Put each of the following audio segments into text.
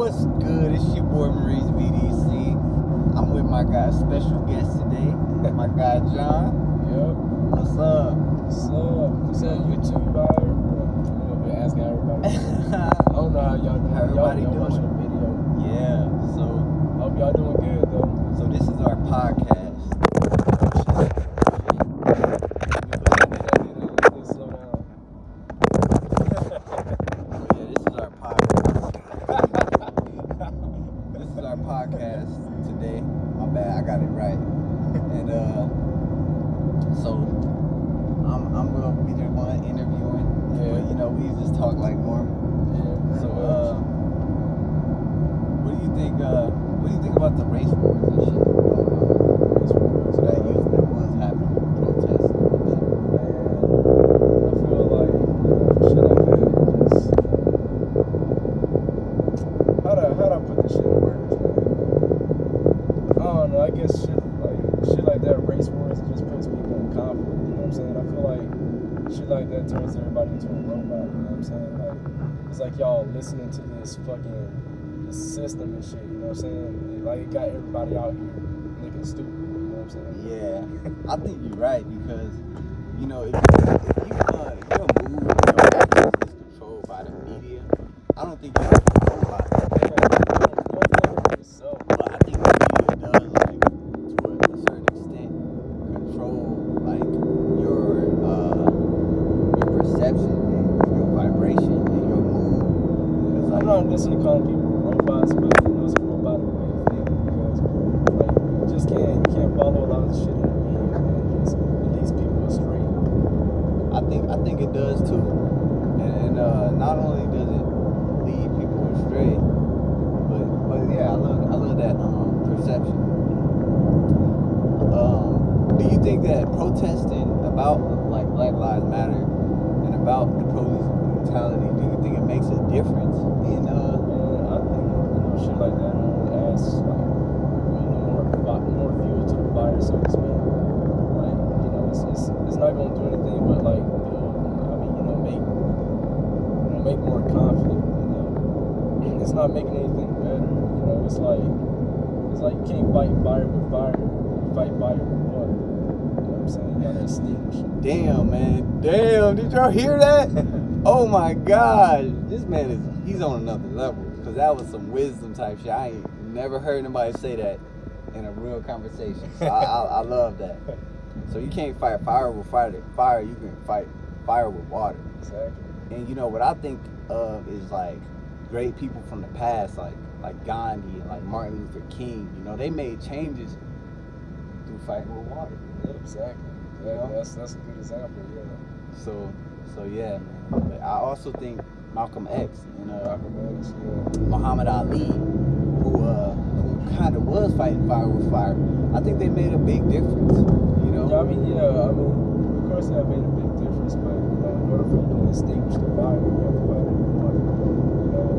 What's good? It's your boy Maurice VDC. I'm with my guy, special guest today, my guy John. Yep. What's up? What's up? What's up, YouTube out here? I'm gonna be asking everybody. I don't know how y'all doing. Everybody y'all doing watching the video. Yeah. So Hope y'all doing good though. So this is our podcast. Slow down. Yeah, this is our podcast. This is our podcast today. My bad, I got it right. And so I'm gonna be the one interviewing. Yeah. But, you know, we just talk like normal. Yeah. So what do you think? What do you think about the race wars and shit going on? Race wars. That was happening, protests and whatnot. I feel like shit like that is just how do I put this shit in words, man? I don't know. I guess shit like that, race wars, it just puts people in conflict. You know what I'm saying? I feel like shit like that turns everybody into a robot. You know what I'm saying? Like it's like y'all listening to this fucking system and shit. You know what I'm saying? Like it got everybody out here looking stupid. You know what I'm saying? Yeah, I think you're right because, you know, if your mood or your actions is controlled by the media, I don't think you're a robot. But I think the media does, like, to a certain extent, control, like, your perception and your vibration and your mood. It's like, I'm not necessarily calling people robots, but you know, it's a robotic way of thinking because like you can't follow a lot of shit in the media, man. It just leads people astray. I think it does too, and not only does it lead people astray, but yeah, I love that perception. Do you think that protesting about like Black Lives Matter and about the police brutality, do you think it makes a difference in Man, I think shit like that only adds like more fuel to the fire, so to speak. Like it's not gonna do anything but like build. I mean make more conflict. You know, it's not making anything better. You know, it's like you can't fight fire with fire. You fight fire with water. You know what I'm saying? You gotta extinguish it. Damn, man. Damn, did y'all hear that? Oh my God. This man he's on another level. Because that was some wisdom type shit. I ain't never heard nobody say that in a real conversation. So I love that. So you can't fight fire with fire. You can fight fire with water. Exactly. And you know what I think of is like great people from the past, like Gandhi and like Martin Luther King. You know, they made changes through fighting with water. Yeah, exactly. Yeah, You know? that's a good example. Yeah. So yeah, man. But I also think Malcolm X and Malcolm X, yeah. Muhammad Ali, who kind of was fighting fire with fire. I think they made a big difference. You know. Yeah, of course that made a big difference, but you know, in order for you to extinguish the fire, you have to fight it with water. You know,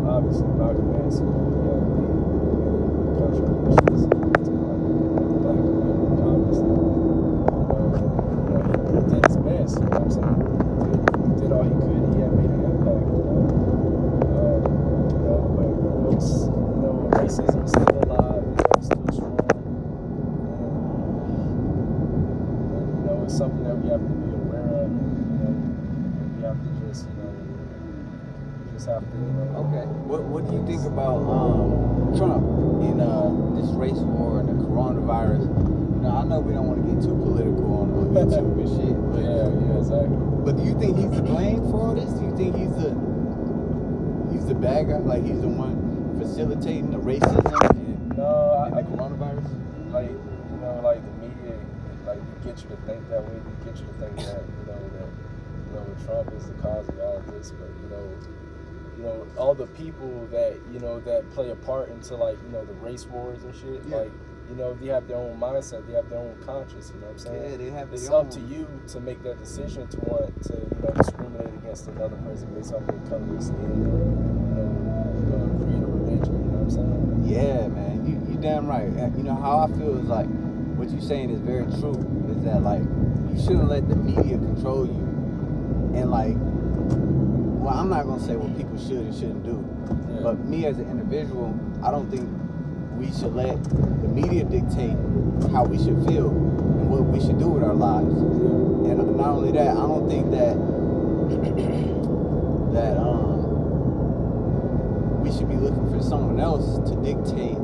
obviously Malcolm X, made contributions to the black community, obviously. He did his best, you know what I'm saying? He did all he could, he had made an impact, but racism is still alive, it's still strong. And it's something that we have to be aware of. We have to just have to. Okay. What do you think about Trump in this race war and the coronavirus? You know, I know we don't want to get too political on YouTube and shit, but yeah, exactly. But do you think he's to blame for all this? Do you think he's the bad guy? Like he's the one facilitating the racism and the coronavirus? Like the media, like get you to think that way. They get you to think that Trump is the cause of all of this, but all the people that play a part into the race wars and shit. Yeah. They have their own mindset, they have their own conscience. You know what I'm saying? Yeah, they have. It's up to you to make that decision to want to discriminate against another person based off their color of skin or creed or religion. You know what I'm saying? Yeah, man, you damn right. You know how I feel is like what you're saying is very true. Is that like you shouldn't let the media control you, and like well, I'm not gonna say what people should and shouldn't do, but me as an individual, I don't think we should let the media dictate how we should feel and what we should do with our lives. And not only that, I don't think that we should be looking for someone else to dictate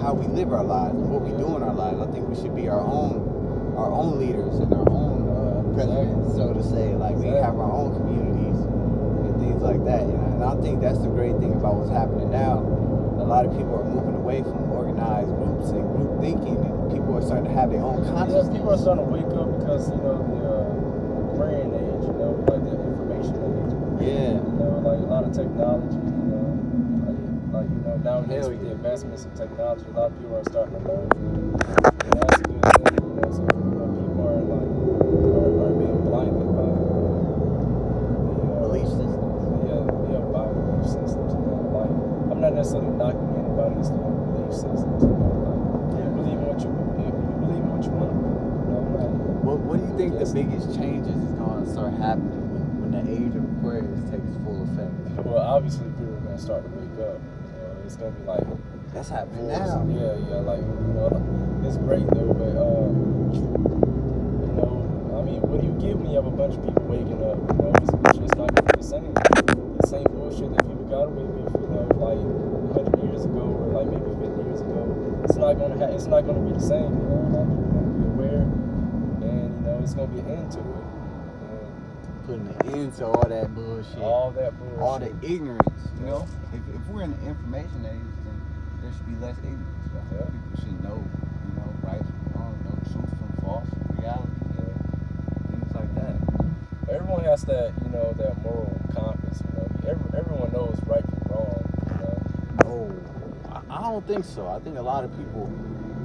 how we live our lives and what we do in our lives. I think we should be our own leaders and our own presidents, so to say. Like we have our own communities and things like that. And I think that's the great thing about what's happening now. A lot of people are moving away from organized groups and group thinking, and people are starting to have their own consciousness. Yeah, people are starting to wake up because the grand age, like the information age. Yeah. Like a lot of technology. Nowadays with the advancements in technology, a lot of people are starting to learn. And that's a good thing. So people are being blinded by belief systems. By belief systems. Like I'm not necessarily knocking anybody's belief systems. You believe in what you want. What do you think the biggest changes is going to start happening when the age of Aquarius takes full effect? Well, obviously people are going to start to wake up. It's going to be like... That's happening now. Yeah, like, it's great though, but, I mean, what do you get when you have a bunch of people waking up? It's just not going to be the same. The same bullshit that people got away with, like 100 years ago or like maybe 50 years ago. It's not going to be the same, A lot of people are going to be aware, and, it's going to be an end to it. Putting an end to all that bullshit. All the ignorance, If we're in the information age, then there should be less ignorance. Right? Yeah. People should know, right from wrong, truth from false, reality, things like that. Everyone has that, that moral compass, Everyone knows right from wrong, No, I don't think so. I think a lot of people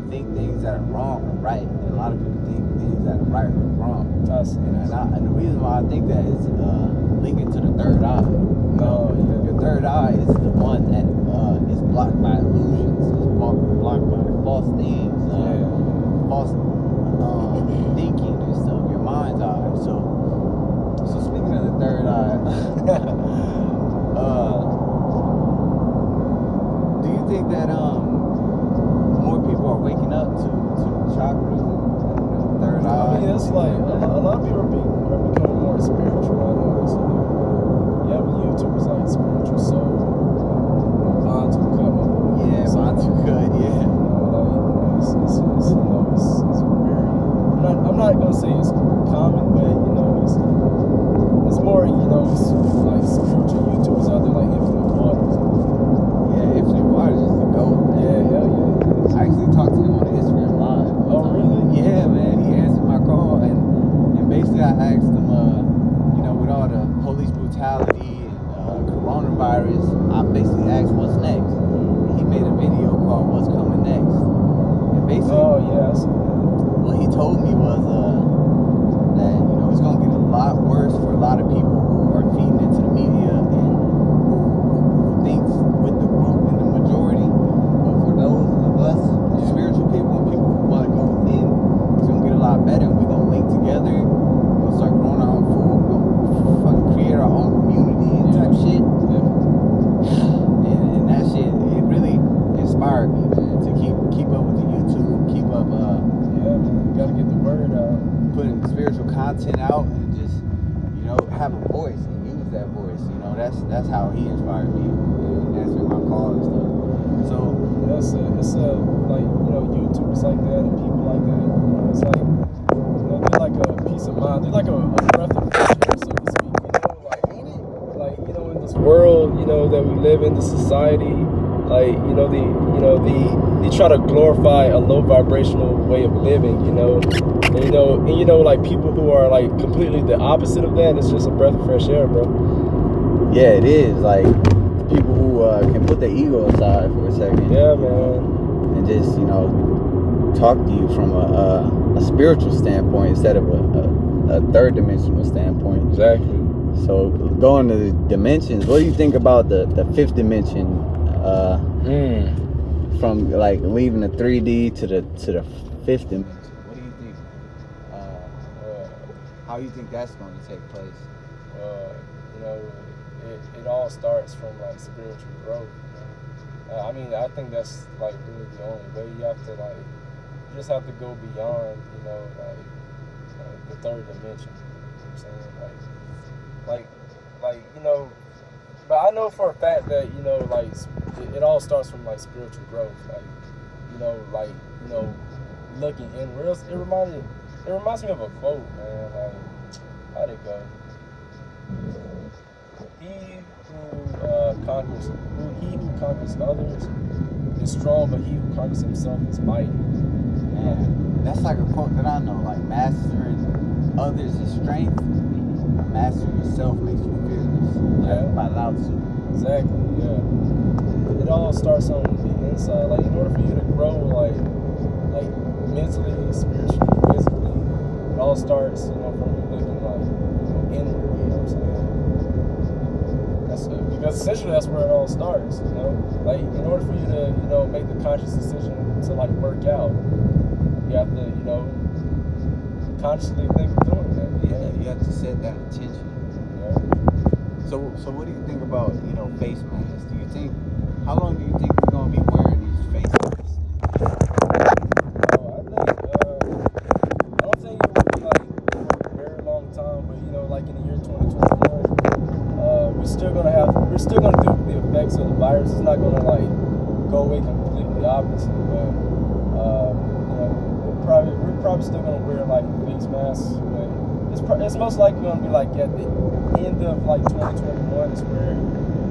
think things that are wrong are right, and a lot of people think things that are right are wrong. And the reason why I think that is linking to the third eye. Your third eye is the one that is blocked by illusions, is blocked by false things, false thinking and stuff. Your mind's eye. So speaking of the third eye, do you think that more people are waking up to chakras and third eye? I mean, it's like a lot of people are becoming more spiritual. I notice. You have YouTubers like Spiritual Soul, Vontoocut. Yeah, Vontoocut. Yeah. It's very. I'm not gonna say it's common, but it's more. It's like spiritual YouTubers out there like Infinite Waters. Yeah, Infinite Waters is the GOAT. Yeah, hell yeah. I actually talked to him on Instagram Live. Oh, really? Yeah, man. He answered my call, and basically I asked him, with all the police brutality and coronavirus, I basically asked what's next. And he made a video called "What's Coming Next." And basically, what he told me was that it's gonna get a lot worse for a lot of people who are feeding into the media and who thinks with the group and the majority. But for those of us, the spiritual people and people who want to go within, it's gonna get a lot better. And we're gonna link together. We're gonna start growing our own food. We're gonna fucking create our own community and type shit. And that shit, it really inspired me, man, to keep up with the YouTube, keep up. You gotta get the word out. Putting spiritual content out and just have a voice and use that voice. That's how he inspired me, answering my call and stuff. So it's like YouTubers like that and people like that. It's like they're like a peace of mind. They're like a breath of fresh air, so to speak. Like in this world that we live in, the society, like they try to glorify a low vibrational way of living, and like people who are like completely the opposite of that, it's just a breath of fresh air, bro. Yeah, it is. Like people who can put their ego aside for a second. Yeah, man. And just talk to you from a spiritual standpoint instead of a third dimensional standpoint. Exactly. So going to the dimensions, what do you think about the fifth dimension? From like leaving the 3D to the fifth dimension. What do you think? How do you think that's going to take place? it all starts from like spiritual growth. I mean, I think that's like really the only way. You have to like, you just have to go beyond, like the third dimension. You know what I'm saying? Like, but I know for a fact that, like, it all starts from like spiritual growth. Like, looking inward. It reminds me of a quote, man. Like, how'd it go? He who conquers others is strong, but he who conquers himself is mighty. Man, that's like a quote that I know. Like, mastering others is strength, but mastering yourself makes you fearless. Yeah. By Lao Tzu. Exactly. Yeah. It all starts on the inside. Like, in order for you to grow, like mentally, spiritually, physically, it all starts, from you looking like inward. You know what I'm saying? Because essentially that's where it all starts, Like, in order for you to, make the conscious decision to, like, work out, you have to, consciously think of doing that. Yeah, you have to set that intention. Yeah. So what do you think about, face masks? How long do you think we're going to be wearing these face masks? I don't think it will be, like, for a very long time, but, like in the year 2021, we're still gonna deal with the effects of the virus. It's not gonna like go away completely, obviously, but we're probably still gonna wear like face masks. But it's most likely gonna be like at the end of like 2021 is where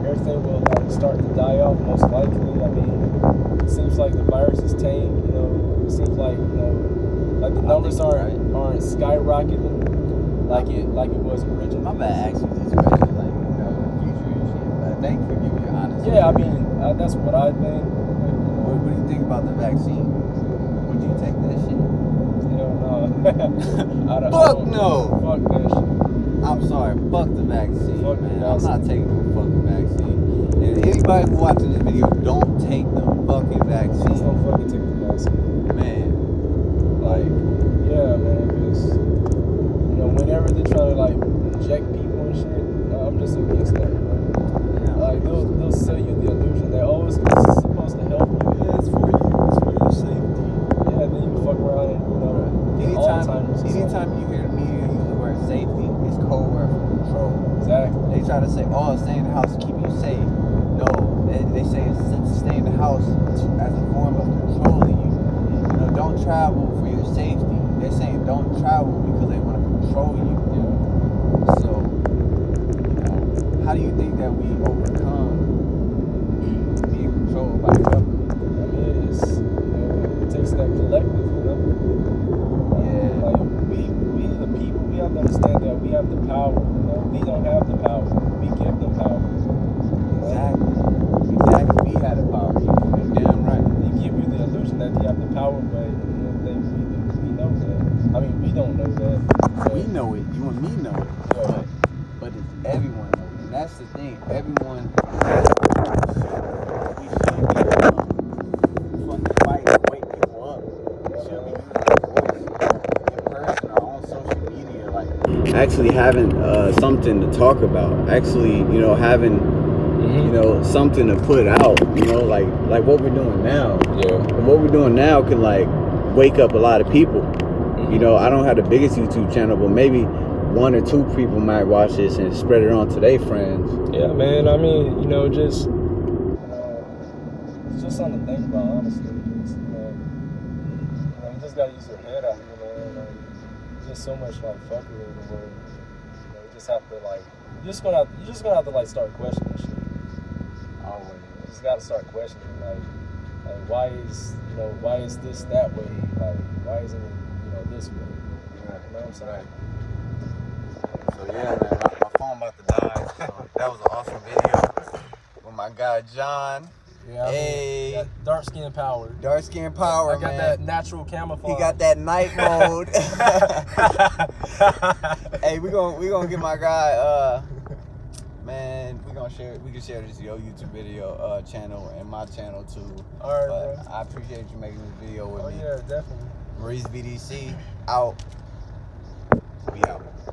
everything will like start to die off. Most likely, I mean, it seems like the virus is tame. It seems like like the numbers aren't skyrocketing like it was originally. My bad, actually, just question, like, the future and shit. But thank you for giving your honest. Yeah, I mean, that's what I think. What do you think about the vaccine? Would you take that shit? Hell no. Fuck no. Fuck that shit. I'm sorry. Fuck the vaccine, Fuck man. the I'm not taking the fucking vaccine. And anybody who watching this video, don't take the fucking vaccine. Just don't fucking take the vaccine. Man, like, yeah, man, because whenever they're trying to like inject people and shit, I'm just against that. yeah, Like they'll sell you the illusion that it's supposed to help you. Yeah, it's for you. It's for your safety. Yeah, then you can fuck around and anytime you hear the media use the word safety, it's code word for control. Exactly. They try to say, stay in the house to keep you safe. No, they say stay in the house as a form of controlling you. Don't travel for your safety. They're saying don't travel because they want to control you. Yeah. So, how do you think that we overcome being controlled by the government? I mean, it takes that collective, Yeah. Like we the people, we have to understand that we have the power. We don't have the power. We give them power. Exactly. We had the power. You're damn right. They give you the illusion that you have the power, but we know that. I mean, we don't know that. We know it. You and me know it. Yeah. But it's everyone know it. And that's the thing. Everyone, we should be fucking fighting to wake people up. We should be using our voice in person or on social media. Like, actually having something to talk about. Actually, having, something to put out. Like what we're doing now. Yeah. And what we're doing now can, like, wake up a lot of people. I don't have the biggest YouTube channel, but maybe one or two people might watch this and spread it on to their friends. Yeah, man. I mean, just it's just something to think about, honestly. You just gotta use your head out, Like, there's just so much like fuckery in the world. You just have to like, you're just gonna have to like start questioning shit. Always. You just gotta start questioning like why is this that way? Like, why isn't it this way? Right. You know what I'm saying? Right. So yeah, man, my phone about to die. So that was an awesome video with my guy John. Yeah, hey, dark skin power. Dark skin power, I got man. that natural camouflage. He got that night mode. Hey, we gonna get my guy. Man, we can share this YouTube video channel and my channel too. All right, but bro. I appreciate you making this video with me. Oh yeah, definitely. Maurice BDC out. We out.